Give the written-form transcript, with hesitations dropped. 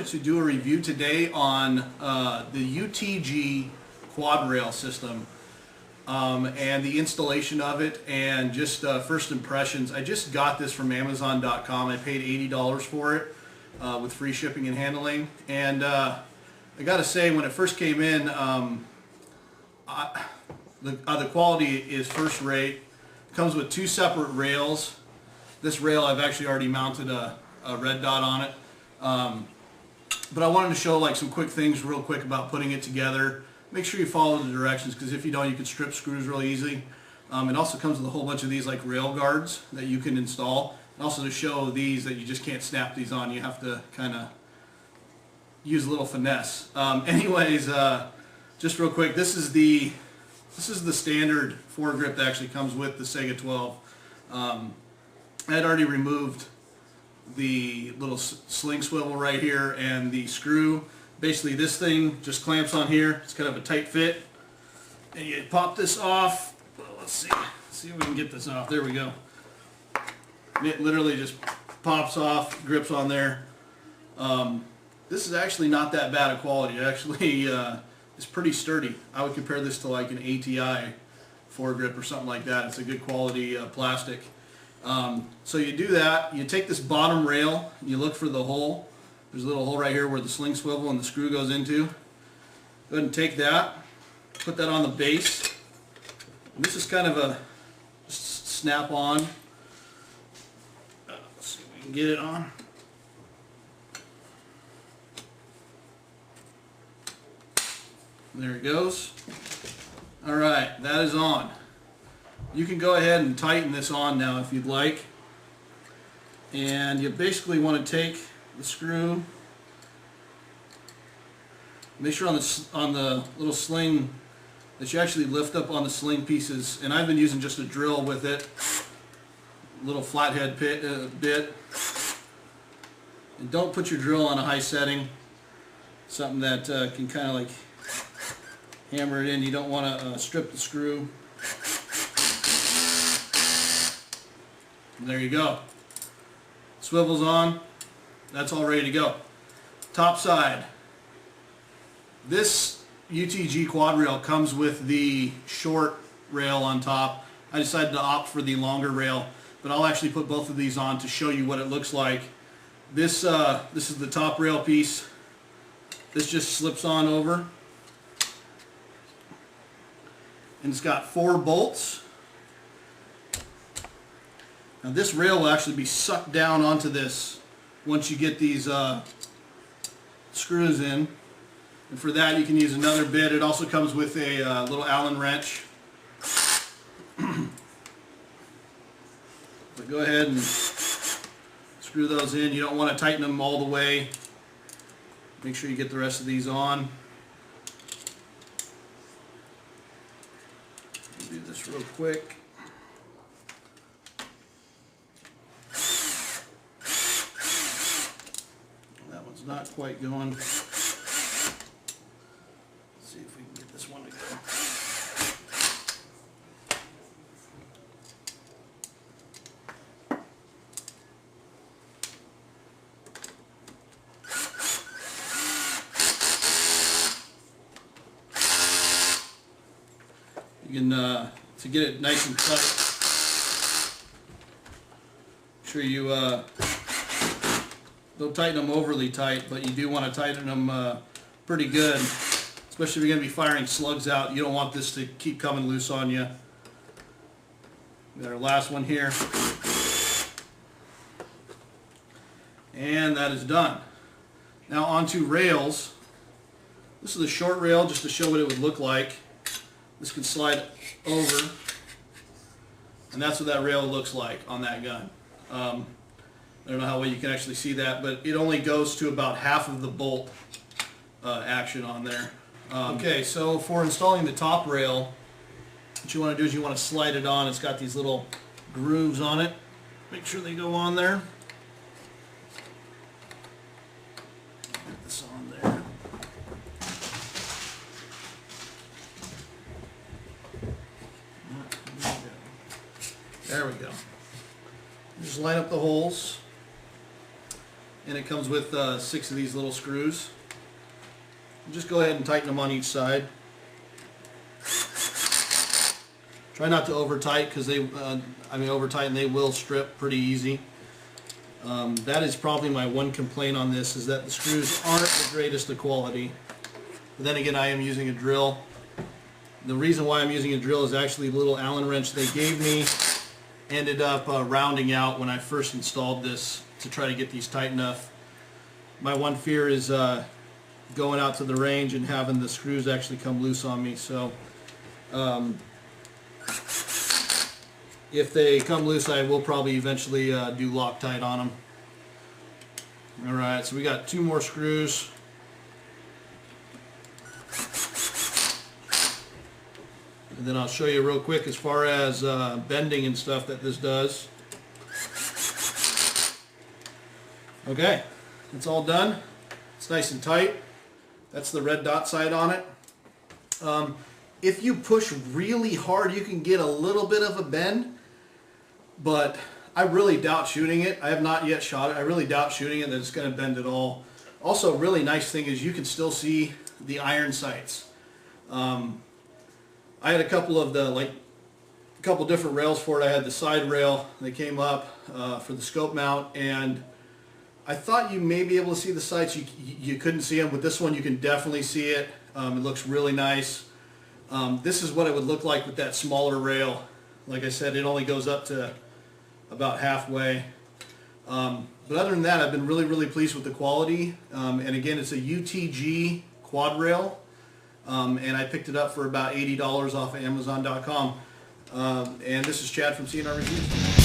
To do a review today on the UTG quad rail system and the installation of it and just first impressions. I just got this from Amazon.com. I paid $80 for it with free shipping and handling, and I gotta say, when it first came in, the quality is first rate. It comes with two separate rails. This rail, I've actually already mounted a red dot on it. But I wanted to show like some quick things real quick about putting it together. Make sure you follow the directions, because if you don't, you can strip screws really easy. It also comes with a whole bunch of these like rail guards that you can install. And also to show these that you just can't snap these on. You have to kind of use a little finesse. Anyways, just real quick, this is the standard foregrip that actually comes with the Saiga 12. I had already removed the little sling swivel right here and the screw. Basically this thing just clamps on here. It's kind of a tight fit, and you pop this off. Well, let's see if we can get this off. There we go. It literally just pops off, grips on there. This is actually not that bad of quality. It actually is pretty sturdy. I would compare this to like an ATI foregrip or something like that. It's a good quality plastic. So you do that, you take this bottom rail, you look for the hole. There's a little hole right here where the sling swivel and the screw goes into. Go ahead and take that, put that on the base. And this is kind of a snap on. Let's see if we can get it on. There it goes. Alright, that is on. You can go ahead and tighten this on now if you'd like. And you basically want to take the screw, make sure on the little sling that you actually lift up on the sling pieces. And I've been using just a drill with it, little flathead bit. And don't put your drill on a high setting, something that can kind of like hammer it in. You don't want to strip the screw. And there you go. Swivel's on. That's all ready to go. Top side. This UTG quad rail comes with the short rail on top. I decided to opt for the longer rail, but I'll actually put both of these on to show you what it looks like. This is the top rail piece. This just slips on over. And it's got 4 bolts. Now this rail will actually be sucked down onto this once you get these screws in. And for that you can use another bit. It also comes with a little Allen wrench. But go ahead and screw those in. You don't want to tighten them all the way. Make sure you get the rest of these on. Do this real quick. That one's not quite going. Let's see if we can get this one to go. You can, to get it nice and tight, make sure you don't tighten them overly tight, but you do want to tighten them pretty good, especially if you're going to be firing slugs out. You don't want this to keep coming loose on you. We got our last one here. And that is done. Now onto rails. This is the short rail, just to show what it would look like. This can slide over, and that's what that rail looks like on that gun. I don't know how well you can actually see that, but it only goes to about half of the bolt action on there. Okay, so for installing the top rail, what you want to do is you want to slide it on. It's got these little grooves on it. Make sure they go on there. Get this on there. There we go. Just line up the holes. and it comes with 6 of these little screws. Just go ahead and tighten them on each side. Try not to over tight, because over tighten they will strip pretty easy. That is probably my one complaint on this, is that the screws aren't the greatest of quality. But then again, I am using a drill. The reason why I'm using a drill is actually the little Allen wrench they gave me ended up rounding out when I first installed this to try to get these tight enough. My one fear is going out to the range and having the screws actually come loose on me. So if they come loose, I will probably eventually do Loctite on them. Alright, so we got 2 more screws. And then I'll show you real quick as far as bending and stuff that this does. Okay, it's all done. It's nice and tight. That's the red dot side on it. If you push really hard, you can get a little bit of a bend, but I really doubt shooting it. I have not yet shot it. I really doubt shooting it that it's going to bend at all. Also, a really nice thing is you can still see the iron sights. I had a couple of different rails for it. I had the side rail that came up for the scope mount, and I thought you may be able to see the sights. You couldn't see them, but this one you can definitely see it. It looks really nice. This is what it would look like with that smaller rail. Like I said, it only goes up to about halfway. But other than that, I've been really pleased with the quality. And again, it's a UTG quad rail. And I picked it up for about $80 off of Amazon.com. And this is Chad from CNR Reviews.